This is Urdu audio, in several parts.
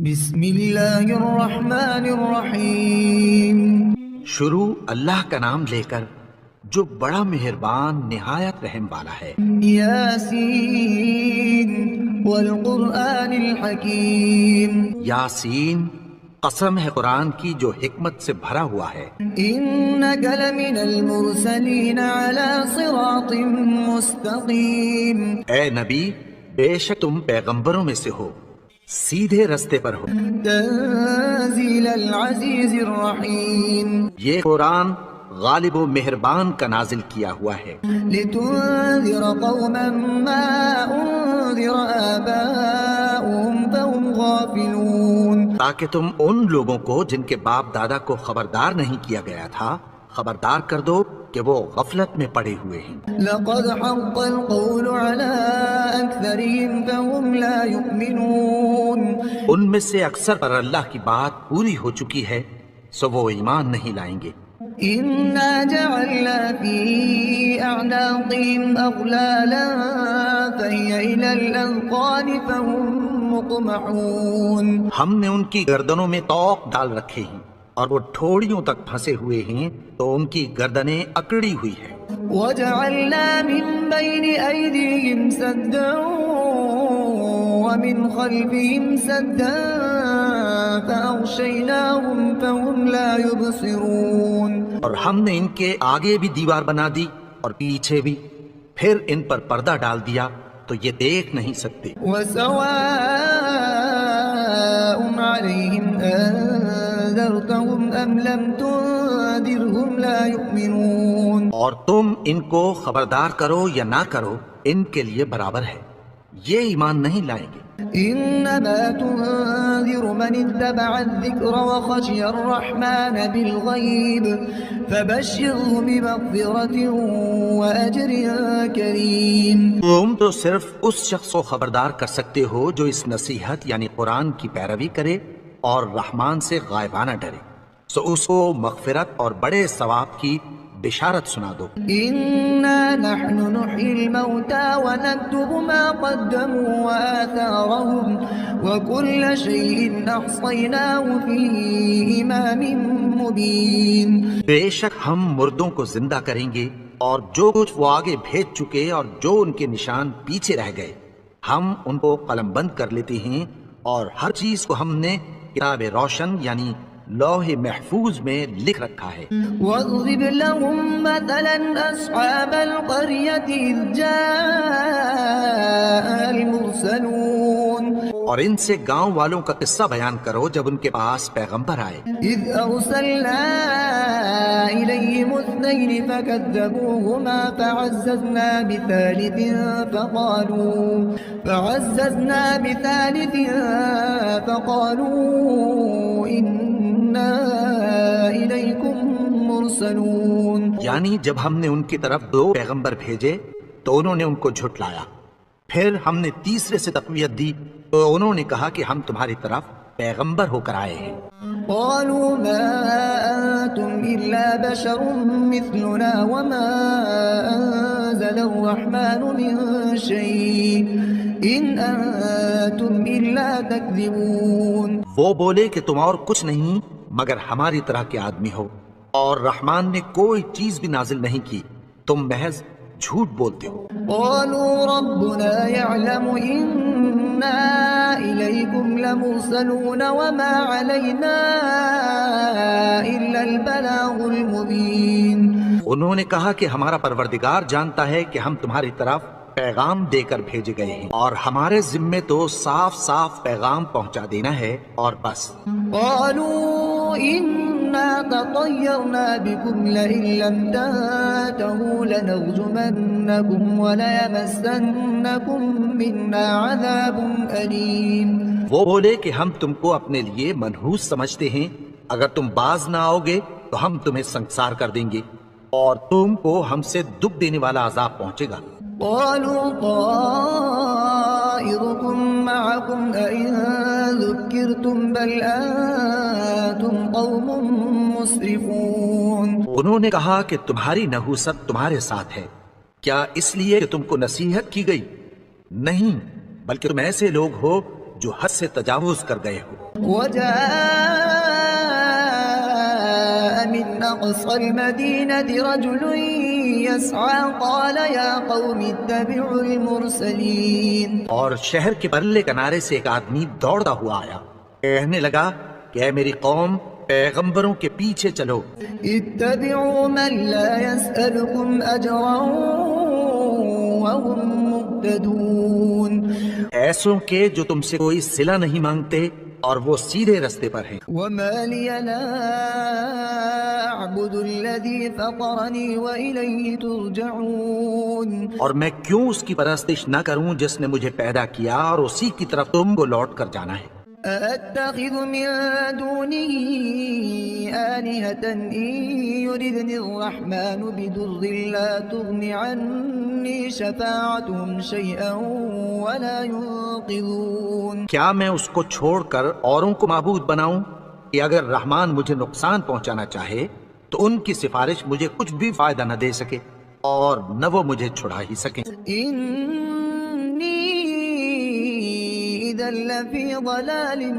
بسم اللہ الرحمن الرحیم۔ شروع اللہ کا نام لے کر جو بڑا مہربان نہایت رحم والا ہے۔ یاسین والقرآن الحکیم۔ یاسین، قسم ہے قرآن کی جو حکمت سے بھرا ہوا ہے۔ انک لمن المرسلین علی صراط مستقیم۔ اے نبی، بے شک تم پیغمبروں میں سے ہو، سیدھے رستے پر ہو۔ تنزیل العزیز الرحیم۔ یہ قرآن غالب و مہربان کا نازل کیا ہوا ہے۔ لتنذر قوما ما انذر آباؤهم فهم غافلون۔ تاکہ تم ان لوگوں کو جن کے باپ دادا کو خبردار نہیں کیا گیا تھا خبردار کر دو کہ وہ غفلت میں پڑے ہوئے ہیں۔ لقد حق القول على أكثرهم فهم لا يؤمنون۔ ان میں سے اکثر پر اللہ کی بات پوری ہو چکی ہے سو وہ ایمان نہیں لائیں گے۔ إنا جعلنا في أعناقهم أغلالا فهي إلى الأذقان فهم مقمحون۔ ہم نے ان کی گردنوں میں طوق ڈال رکھے ہیں اور وہ ٹھوڑیوں تک پھنسے ہوئے ہیں تو ان کی گردنیں اکڑی ہوئی ہیں۔ وجعلنا من بين أيديهم سدا ومن خلفهم سدا فأغشيناهم فهم لا يبصرون۔ اور ہم نے ان کے آگے بھی دیوار بنا دی اور پیچھے بھی، پھر ان پر پردہ ڈال دیا تو یہ دیکھ نہیں سکتے۔ وسواء عليهم أنذرتهم أم لم تنذرهم لا يؤمنون۔ اور تم ان کو خبردار کرو یا نہ کرو ان کے لیے برابر ہے، یہ ایمان نہیں لائیں گے۔ إنما تنذر من اتبع الذكر وخشي الرحمن بالغيب فبشره بمغفرة وأجر كريم۔ تم تو صرف اس شخص کو خبردار کر سکتے ہو جو اس نصیحت یعنی قرآن کی پیروی کرے اور رحمان سے غائبانہ ڈرے، سو اس کو مغفرت اور بڑے ثواب کی بشارت سنا دو۔ إنا نحن نحيي الموتى ونكتب ما قدموا وآثارهم وكل شيء أحصيناه في إمام مبين۔ بے شک ہم مردوں کو زندہ کریں گے اور جو کچھ وہ آگے بھیج چکے اور جو ان کے نشان پیچھے رہ گئے ہم ان کو قلم بند کر لیتے ہیں، اور ہر چیز کو ہم نے کتاب روشن یعنی لوح محفوظ میں لکھ رکھا ہے۔ واضرب لهم مثلا أصحاب القرية إذ جاء المرسلون۔ اور ان سے گاؤں والوں کا قصہ بیان کرو جب ان کے پاس پیغمبر آئے۔ إذ أرسلنا إليهم اثنين فكذبوهما فعززنا بثالث فقالوا إنا إليكم مرسلون۔ یعنی جب ہم نے ان کی طرف دو پیغمبر بھیجے تو انہوں نے ان کو جھٹلایا، پھر ہم نے تیسرے سے تقویت دی تو انہوں نے کہا کہ ہم تمہاری طرف پیغمبر ہو کر آئے ہیں۔ قالوا ما أنتم إلا بشر مثلنا وما أنزل الرحمن من شيء إن أنتم إلا تكذبون۔ وہ بولے کہ تم اور کچھ نہیں مگر ہماری طرح کے آدمی ہو، اور رحمان نے کوئی چیز بھی نازل نہیں کی، تم محض جھوٹ بولتے ہو۔ قالوا ربنا يعلم إنا إليكم لمرسلون وما علينا إلا البلاغ المبين۔ انہوں نے کہا کہ ہمارا پروردگار جانتا ہے کہ ہم تمہاری طرف پیغام دے کر بھیجے گئے ہیں، اور ہمارے ذمے تو صاف صاف پیغام پہنچا دینا ہے اور بس۔ قالوا إنا تطيرنا بكم لئن لم تنتهوا لنرجمنكم وليمسنكم منا عذاب أليم۔ وہ بولے کہ ہم تم کو اپنے لیے منحوس سمجھتے ہیں، اگر تم باز نہ آؤ گے تو ہم تمہیں سنسار کر دیں گے اور تم کو ہم سے دکھ دینے والا عذاب پہنچے گا۔ قالوا طائركم معكم أئن ذكرتم بل أنتم قوم مسرفون۔ انہوں نے کہا کہ تمہاری نحوست تمہارے ساتھ ہے، کیا اس لیے کہ تم کو نصیحت کی گئی؟ نہیں، بلکہ تم ایسے لوگ ہو جو حد سے تجاوز کر گئے ہو۔ وجاء من أقصى المدينة رجل يسعى قال يا قوم اتبعوا المرسلين۔ اور شہر کے پرلے کنارے سے ایک آدمی دوڑتا ہوا آیا، کہنے لگا کہ اے میری قوم، پیغمبروں کے پیچھے چلو۔ اتبعوا من لا يسألكم أجرا وهم مهتدون۔ ایسوں کے جو تم سے کوئی صلہ نہیں مانگتے اور وہ سیدھے رستے پر ہیں۔ وما لي لا أعبد الذي فطرني وإليه ترجعون۔ اور میں کیوں اس کی پرستش نہ کروں جس نے مجھے پیدا کیا اور اسی کی طرف تم کو لوٹ کر جانا ہے۔ أأتخذ من دونه آلهة إن يردني الرحمن بضر لا تغن عني شفاعتهم شيئا ولا ينقذون۔ کیا میں اس کو چھوڑ کر اوروں کو معبود بناؤں کہ اگر رحمان مجھے نقصان پہنچانا چاہے تو ان کی سفارش مجھے کچھ بھی فائدہ نہ دے سکے اور نہ وہ مجھے چھڑا ہی سکیں۔ إذا لفي ضلال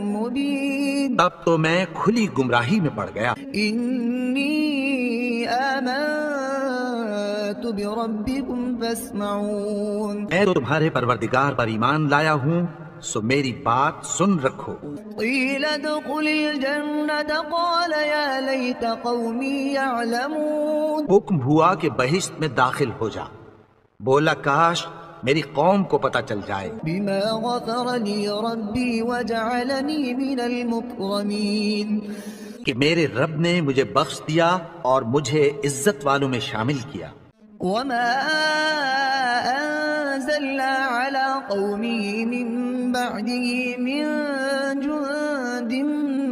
مبين۔ اب تو میں کھلی گمراہی میں پڑ گیا۔ إني آمنت بربكم فاسمعون۔ میں تو تمہارے پروردگار پر ایمان لایا ہوں، سو میری بات سن رکھو۔ قيل ادخل الجنة قال يا ليت قومي يعلمون۔ حکم ہوا کہ بہشت میں داخل ہو جا، بولا کاش میری قوم کو پتہ چل جائے بما غفر لي ربي وجعلني من المكرمين۔ کہ میرے رب نے مجھے بخش دیا اور مجھے عزت والوں میں شامل کیا۔ وما أنزلنا على قومه من بعده من جند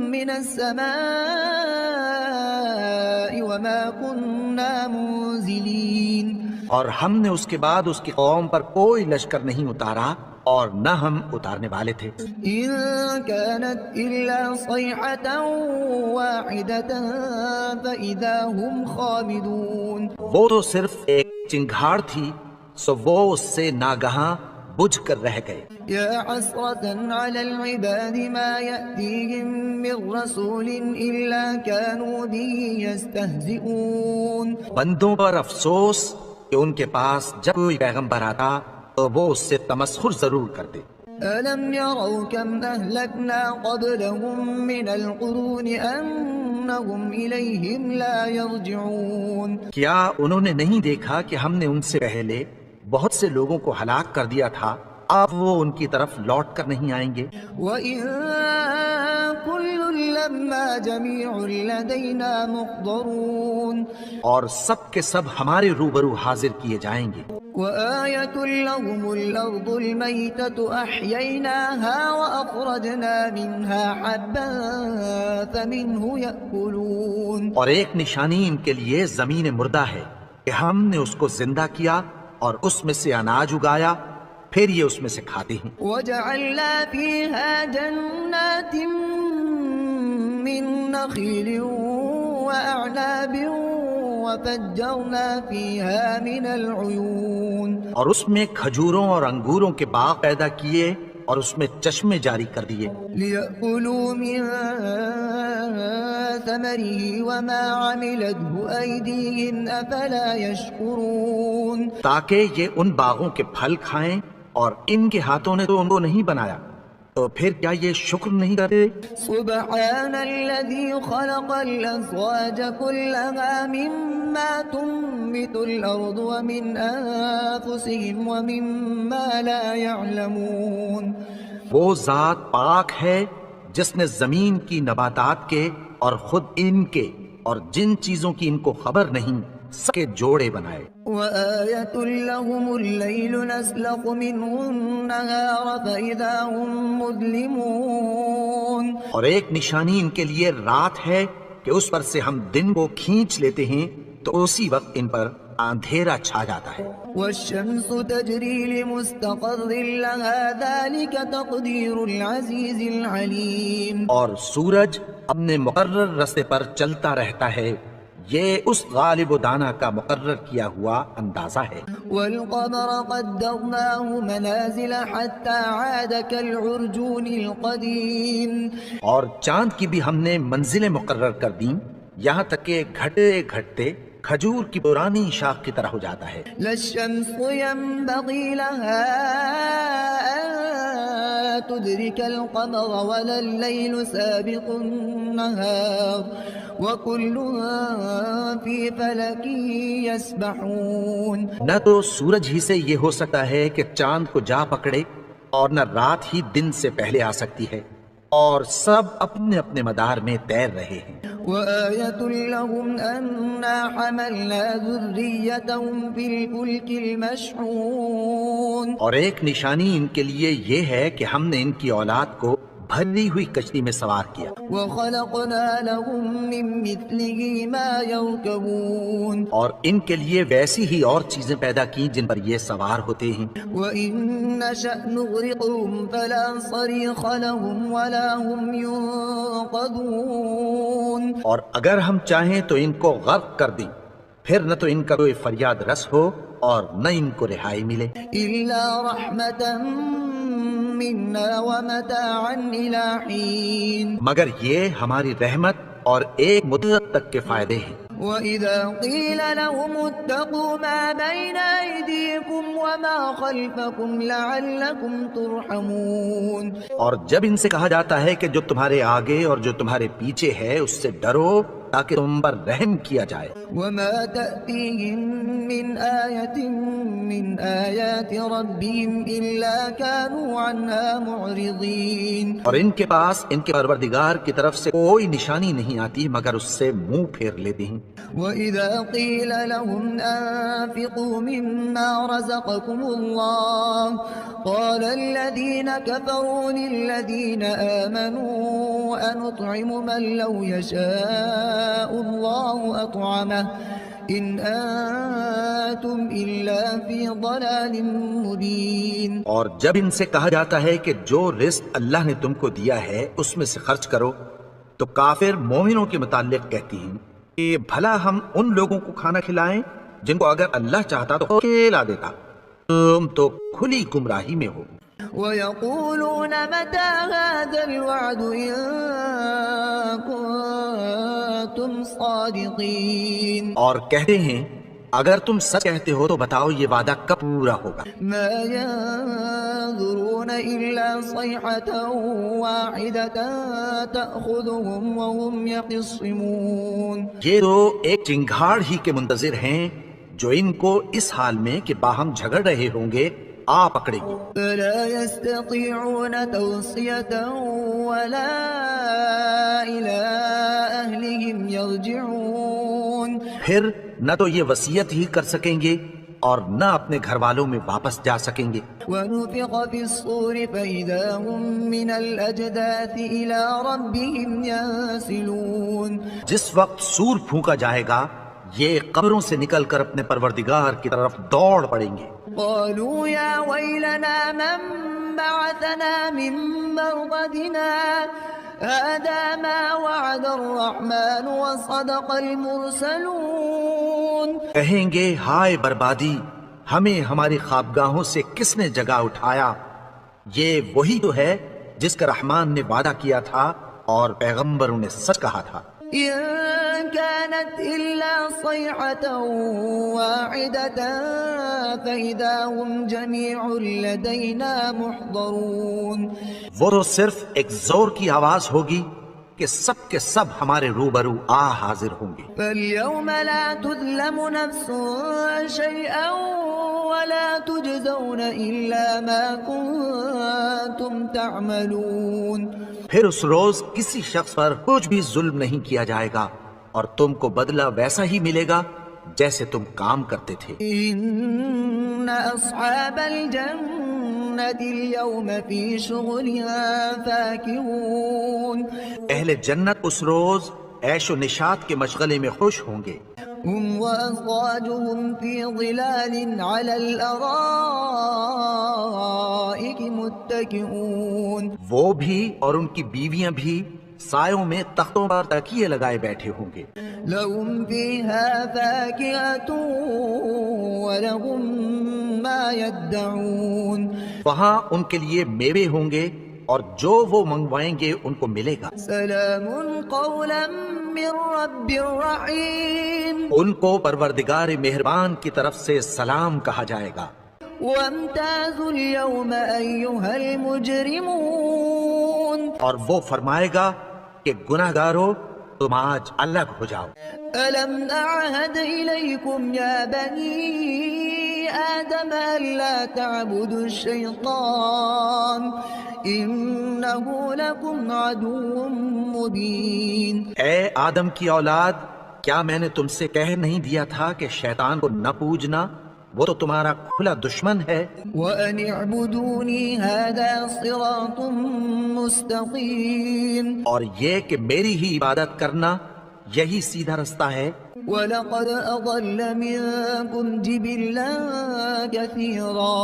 من السماء وما كنا منزلين۔ اور ہم نے اس کے بعد اس کی قوم پر کوئی لشکر نہیں اتارا اور نہ ہم اتارنے والے تھے۔ إن كانت إلا صيحة واحدة فإذا هم خامدون۔ وہ تو صرف ایک چنگھاڑ تھی، سو وہ اس سے ناگہاں بجھ کر رہ گئے۔ يا حسرة على العباد ما يأتيهم من رسول إلا كانوا به يستهزئون۔ بندوں پر افسوس کہ ان کے پاس جب کوئی پیغمبر آتا تو وہ اس سے تمسخر ضرور کرتے۔ ألم يروا كم أهلكنا قبلهم من القرون أنهم إليهم لا يرجعون۔ کیا انہوں نے نہیں دیکھا کہ ہم نے ان سے پہلے بہت سے لوگوں کو ہلاک کر دیا تھا، اب وہ ان کی طرف لوٹ کر نہیں آئیں گے۔ وَإِن كُلٌّ لَمَّا جَمِيعٌ لَدَيْنَا مُحْضَرُونَ۔ اور سب کے سب ہمارے روبرو حاضر کیے جائیں گے۔ وَآيَةٌ لَهُمُ الْأَرْضُ الْمَيْتَةُ أَحْيَيْنَاهَا وَأَخْرَجْنَا مِنْهَا حَبًّا فَمِنْهُ يَأْكُلُونَ۔ اور ایک نشانی ان کے لیے زمین مردہ ہے کہ ہم نے اس کو زندہ کیا اور اس میں سے اناج اگایا، پھر یہ اس میں سے کھاتے ہیں۔ وَجَعَلْنَا فِيهَا جَنَّاتٍ مِّن نَخِيلٍ وَأَعْنَابٍ وَفَجَّرْنَا فِيهَا مِنَ الْعُيُونِ۔ اور اس میں کھجوروں اور انگوروں کے باغ پیدا کیے اور اس میں چشمے جاری کر دیے، لِيَأْكُلُوا مِن ثَمَرِهِ وَمَا عَمِلَتْهُ أَيْدِيهِمْ أَفَلَا يَشْكُرُونَ۔ تاکہ یہ ان باغوں کے پھل کھائیں اور ان کے ہاتھوں نے تو ان کو نہیں بنایا، تو پھر کیا یہ شکر نہیں کرتے؟ سبحان الذي خلق الأزواج كلها مما تنبت الأرض ومن أنفسهم ومما لا يعلمون۔ وہ ذات پاک ہے جس نے زمین کی نباتات کے اور خود ان کے اور جن چیزوں کی ان کو خبر نہیں سب کے جوڑے بنائے۔ وآية لهم الليل نسلخ منه النهار فإذا هم مظلمون۔ اور ایک نشانی ان کے لیے رات ہے کہ اس پر سے ہم دن کو کھینچ لیتے ہیں تو اسی وقت ان پر اندھیرا چھا جاتا ہے۔ والشمس تجري لمستقر لها ذلك تقدير العزيز العليم۔ اور سورج اپنے مقرر راستے پر چلتا رہتا ہے، یہ اس غالب و دانا کا مقرر کیا ہوا اندازہ ہے۔ والقمر قدرناه منازل حتى عاد كالعرجون القديم اور چاند کی بھی ہم نے منزلیں مقرر کر دیں یہاں تک کہ گھٹتے گھٹتے کھجور کی پرانی شاخ کی طرح ہو جاتا ہے۔ لا الشمس ينبغي لها أن تدرك القمر ولا الليل سابق النهار وكل في فلك يسبحون۔ نہ تو سورج ہی سے یہ ہو سکتا ہے کہ چاند کو جا پکڑے اور نہ رات ہی دن سے پہلے آ سکتی ہے، اور سب اپنے اپنے مدار میں تیر رہے ہیں۔ وآية لهم أنا حملنا ذريتهم في الفلك المشحون۔ اور ایک نشانی ان کے لیے یہ ہے کہ ہم نے ان کی اولاد کو بھری ہوئی کشتی میں سوار کیا، وخلقنا لهم من مثله ما يركبون۔ اور ان کے لیے ویسی ہی اور چیزیں پیدا کی جن پر یہ سوار ہوتے ہیں۔ وإن نشأ نغرقهم فلا صريخ لهم ولا هم ينقذون۔ اور اگر ہم چاہیں تو ان کو غرق کر دیں، پھر نہ تو ان کا کوئی فریاد رس ہو اور نہ ان کو رہائی ملے۔ إلا رحمة منا ومتاعا إلى حين۔ مگر یہ ہماری رحمت اور ایک مدت تک کے فائدے ہیں۔ وإذا قيل لهم اتقوا ما بين أيديكم وما خلفكم لعلكم ترحمون۔ اور جب ان سے کہا جاتا ہے کہ جو تمہارے آگے اور جو تمہارے پیچھے ہے اس سے ڈرو تاکہ تم پر رحم کیا جائے۔ وما تأتيهم من آية من آيات ربهم إلا كانوا عنها معرضين۔ اور ان کے پاس ان کے پروردگار کی طرف سے کوئی نشانی نہیں آتی مگر اس سے منہ پھیر لیتے ہیں۔ وإذا قيل لهم أنفقوا مما رزقكم الله قال الذين كفروا للذين آمنوا أنطعم من لو يشاء الله أطعمه إن أنتم إلا في ضلال مبين۔ اور جب ان سے کہا جاتا ہے کہ جو رزق اللہ نے تم کو دیا ہے اس میں سے خرچ کرو تو کافر مومنوں کے متعلق کہتی ہیں کہ بھلا ہم ان لوگوں کو کھانا کھلائیں جن کو اگر اللہ چاہتا تو کھلا دیتا، تم تو کھلی گمراہی میں ہو۔ ويقولون متى هذا الوعد إن كنتم صادقين۔ اور کہتے ہیں اگر تم سچ کہتے ہو تو بتاؤ یہ وعدہ کب پورا ہوگا۔ ما ينظرون إلا صيحة واحدة تأخذهم وهم يخصمون۔ یہ تو ایک چنگھاڑ ہی کے منتظر ہیں جو ان کو اس حال میں کہ باہم جھگڑ رہے ہوں گے آ پکڑے گی۔ فلا يستطيعون توصية ولا إلى أهلهم يرجعون۔ پھر نہ تو یہ وصیت ہی کر سکیں گے اور نہ اپنے گھر والوں میں واپس جا سکیں گے۔ ونفخ في الصور فإذا هم من الأجداث إلى ربهم ينسلون۔ جس وقت سور پھونکا جائے گا یہ قبروں سے نکل کر اپنے پروردگار کی طرف دوڑ پڑیں گے۔ قالوا يا ويلنا من بعثنا من مرقدنا هذا ما وعد الرحمن وصدق المرسلون۔ کہیں گے ہائے بربادی، ہمیں ہماری خوابگاہوں سے کس نے جگا اٹھایا، یہ وہی تو ہے جس کا رحمان نے وعدہ کیا تھا اور پیغمبروں نے سچ کہا تھا۔ إن كانت إلا صيحة واحدة فإذا هم جميع لدينا محضرون۔ وہ تو صرف ایک زور کی آواز ہوگی کہ سب کے سب ہمارے روبرو آ حاضر ہوں گے۔ فاليوم لا تظلم نفس شيئا ولا تجزون إلا ما كنتم تعملون۔ پھر اس روز کسی شخص پر کچھ بھی ظلم نہیں کیا جائے گا اور تم کو بدلہ ویسا ہی ملے گا جیسے تم کام کرتے تھے۔ إن أصحاب الجنة اليوم في شغلها فاكهون۔ اہل جنت اس روز عیش و نشاط کے مشغلے میں خوش ہوں گے۔ هم وأزواجهم في ظلال على الأرائك متكئون۔ وہ بھی اور ان کی بیویاں بھی سایوں میں تختوں پر تکیے لگائے بیٹھے ہوں گے۔ لهم فيها فاكهة ولهم ما يدعون وہاں ان کے لیے میوے ہوں گے اور جو وہ منگوائیں گے ان کو ملے گا۔ سلام قولا من رب رحیم ان کو پروردگار مہربان کی طرف سے سلام کہا جائے گا۔ وامتازوا اليوم أيها المجرمون اور وہ فرمائے گا کہ گناہگارو تم آج الگ ہو جاؤ۔ ألم أعهد إليكم يا بني آدم ألا تعبدوا الشيطان إنه لكم عدو مبين اے آدم کی اولاد، کیا میں نے تم سے کہہ نہیں دیا تھا کہ شیطان کو نہ پوجنا، وہ تو تمہارا کھلا دشمن ہے۔ وأن اعبدوني هذا صراط مستقيم اور یہ کہ میری ہی عبادت کرنا یہی سیدھا رستہ ہے۔ وَلَقَدْ أَضَلَّ مِنكُمْ جِبِلًّا كَثِيرًا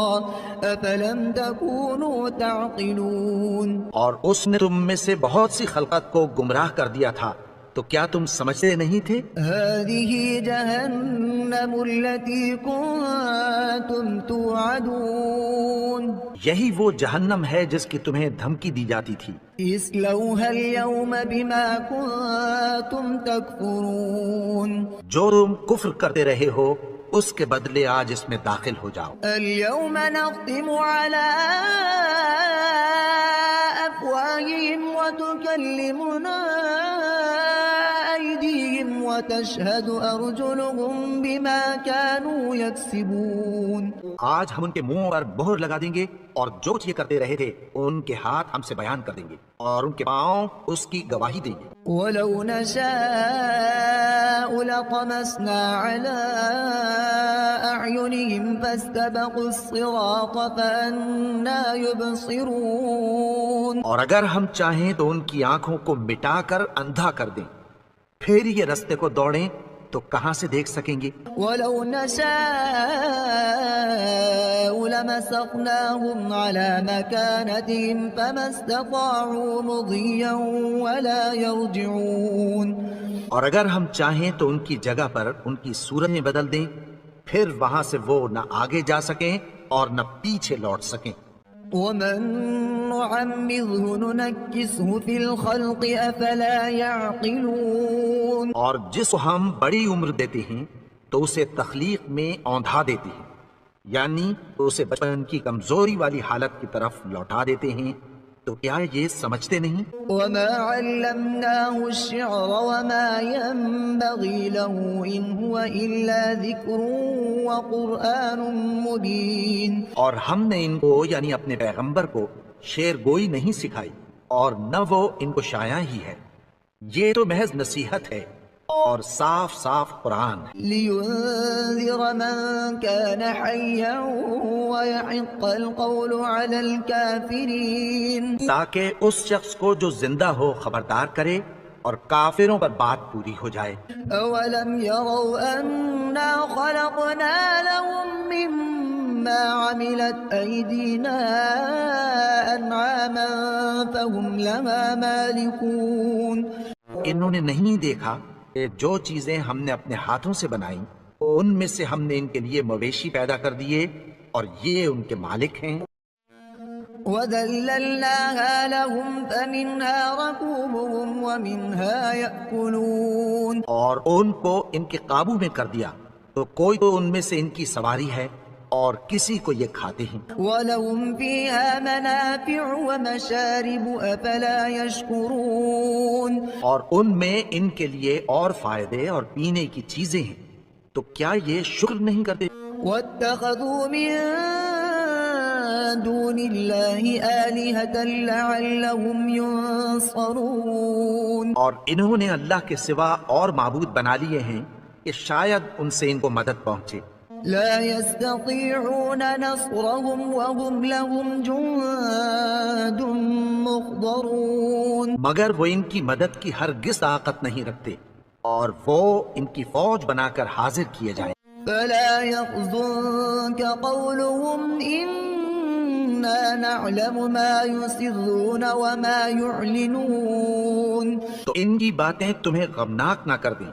أَفَلَمْ تَكُونُوا تَعْقِلُونَ اور اس نے تم میں سے بہت سی خلقت کو گمراہ کر دیا تھا، تو کیا تم سمجھتے نہیں تھے؟ هَذِهِ جَهَنَّمُ الَّتِي كُنتُمْ تُوعَدُونَ یہی وہ جہنم ہے جس کی تمہیں دھمکی دی جاتی تھی۔ اصلوها اليوم بما كنتم تكفرون جو تم کفر کرتے رہے ہو اس کے بدلے آج اس میں داخل ہو جاؤ۔ اليوم نختم على أفواههم وتكلمنا أيديهم وتشهد أرجلهم بما كانوا يكسبون آج ہم ان کے منہ پر مہر لگا دیں گے اور جو یہ کرتے رہے تھے ان کے ہاتھ ہم سے بیان کر دیں گے اور ان کے پاؤں اس کی گواہی دیں گے۔ ولو نشاء لطمسنا على أعينهم فاستبقوا الصراط فأنا يبصرون اور اگر ہم چاہیں تو ان کی آنکھوں کو مٹا کر اندھا کر دیں، پھر یہ رستے کو دوڑیں تو کہاں سے دیکھ سکیں گے؟ ولو نشاء لمسخناهم على مكانتهم فما استطاعوا مضيا ولا يرجعون اور اگر ہم چاہیں تو ان کی جگہ پر ان کی صورتیں بدل دیں، پھر وہاں سے وہ نہ آگے جا سکیں اور نہ پیچھے لوٹ سکیں۔ ومن نعمره ننكسه في الخلق أفلا يعقلون اور جس کو ہم بڑی عمر دیتے ہیں تو اسے تخلیق میں اوندھا دیتے ہیں، یعنی اسے بچپن کی کمزوری والی حالت کی طرف لوٹا دیتے ہیں، تو کیا یہ سمجھتے نہیں؟ وما علمناه الشعر وما ينبغي له إن هو إلا ذكر وقرآن مبين اور ہم نے ان کو یعنی اپنے پیغمبر کو شعر گوئی نہیں سکھائی اور نہ وہ ان کو شاعری ہی ہے، یہ تو محض نصیحت ہے اور صاف صاف قرآن ہے، لينذر من كان حيا ويحق القول على الكافرين تاکہ اس شخص کو جو زندہ ہو خبردار کرے اور کافروں پر بات پوری ہو جائے۔ أولم يروا أنا خلقنا لهم مما عملت أيدينا أنعاما فهم لها مالكون انہوں نے نہیں دیکھا کہ جو چیزیں ہم نے اپنے ہاتھوں سے بنائیں ان میں سے ہم نے ان کے لیے مویشی پیدا کر دیے اور یہ ان کے مالک ہیں۔ وَذَلَّلْنَاهَا لَهُمْ فَمِنْهَا رَكُوبُهُمْ وَمِنْهَا يَأْكُلُونَ اور ان کو ان کے قابو میں کر دیا تو کوئی تو ان میں سے ان کی سواری ہے اور کسی کو یہ کھاتے ہیں۔ وَلَهُمْ فِيهَا مَنَافِعُ وَمَشَارِبُ أَفَلَا يَشْكُرُونَ اور ان میں ان کے لیے اور فائدے اور پینے کی چیزیں ہیں، تو کیا یہ شکر نہیں کرتے؟ وَاتَّخَذُوا مِن دُونِ اللَّهِ آلِهَةً لَعَلَّهُمْ يُنصَرُونَ اور انہوں نے اللہ کے سوا اور معبود بنا لیے ہیں کہ شاید ان سے ان کو مدد پہنچے۔ لا يستطيعون نصرهم وهم لهم جند مخضرون مگر وہ ان کی مدد کی ہرگز طاقت نہیں رکھتے اور وہ ان کی فوج بنا کر حاضر کیے جائیں۔ فلا يحزنك قولهم إنا نعلم ما يسرون وما يعلنون تو ان کی باتیں تمہیں غمناک نہ کر دیں،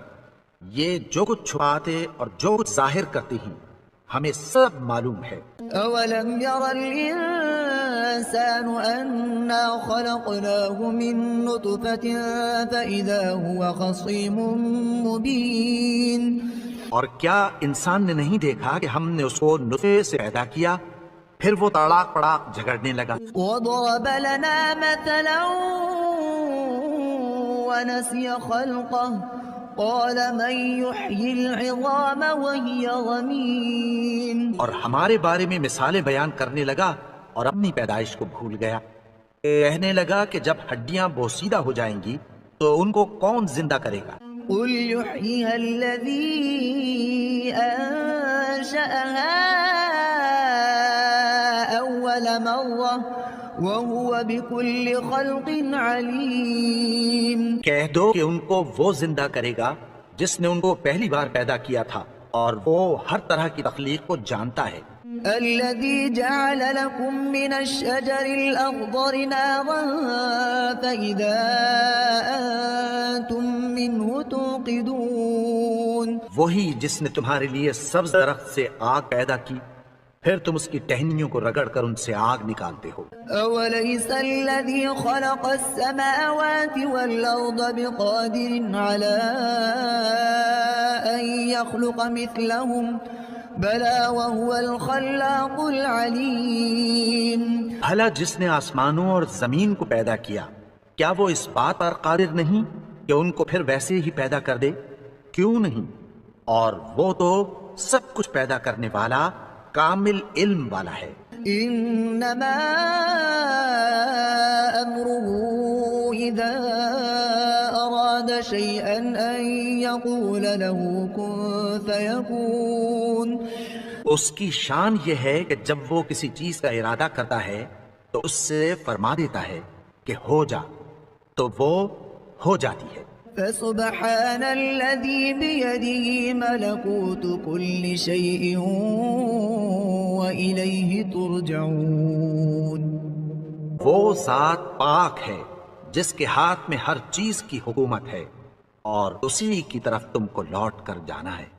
یہ جو کچھ چھپاتے اور جو کچھ ظاہر کرتے ہیں ہمیں سب معلوم ہے۔ أولم ير الإنسان أنا خلقناه من نطفة فإذا هو خصيم مبين اور کیا انسان نے نہیں دیکھا کہ ہم نے اس کو نطفے سے پیدا کیا پھر وہ تڑاک پڑاک جھگڑنے لگا۔ وضرب لنا مثلا ونسي خلقه قال من يحيي العظام وهي رميم اور ہمارے بارے میں مثالیں بیان کرنے لگا اور اپنی پیدائش کو بھول گیا۔ کہنے لگا کہ جب ہڈیاں بوسیدہ ہو جائیں گی تو ان کو کون زندہ کرے گا؟ قل يحييها الذي أنشأها أول مرة وهو بكل خلق عليم کہہ دو کہ ان کو وہ زندہ کرے گا جس نے ان کو پہلی بار پیدا کیا تھا اور وہ ہر طرح کی تخلیق کو جانتا ہے۔ الذي جعل لكم من الشجر الأخضر نارا فإذا أنتم منه توقدون وہی جس نے تمہارے لیے سبز درخت سے آگ پیدا کی پھر تم اس کی ٹہنیوں کو رگڑ کر ان سے آگ نکالتے ہو۔ أوليس الذي خلق السماوات والأرض بقادر على أن يخلق مثلهم بلى وهو الخلاق العليم بھلا جس نے آسمانوں اور زمین کو پیدا کیا کیا وہ اس بات پر قادر نہیں کہ ان کو پھر ویسے ہی پیدا کر دے؟ کیوں نہیں؟ اور وہ تو سب کچھ پیدا کرنے والا کامل علم والا ہے۔ إنما أمره إذا أراد شيئا أن يقول له كن فيكون اس کی شان یہ ہے کہ جب وہ کسی چیز کا ارادہ کرتا ہے تو اس سے فرما دیتا ہے کہ ہو جا تو وہ ہو جاتی ہے۔ فسبحان الذي بيده ملكوت كل شيء وإليه ترجعون وہ ذات پاک ہے جس کے ہاتھ میں ہر چیز کی حکومت ہے اور اسی کی طرف تم کو لوٹ کر جانا ہے۔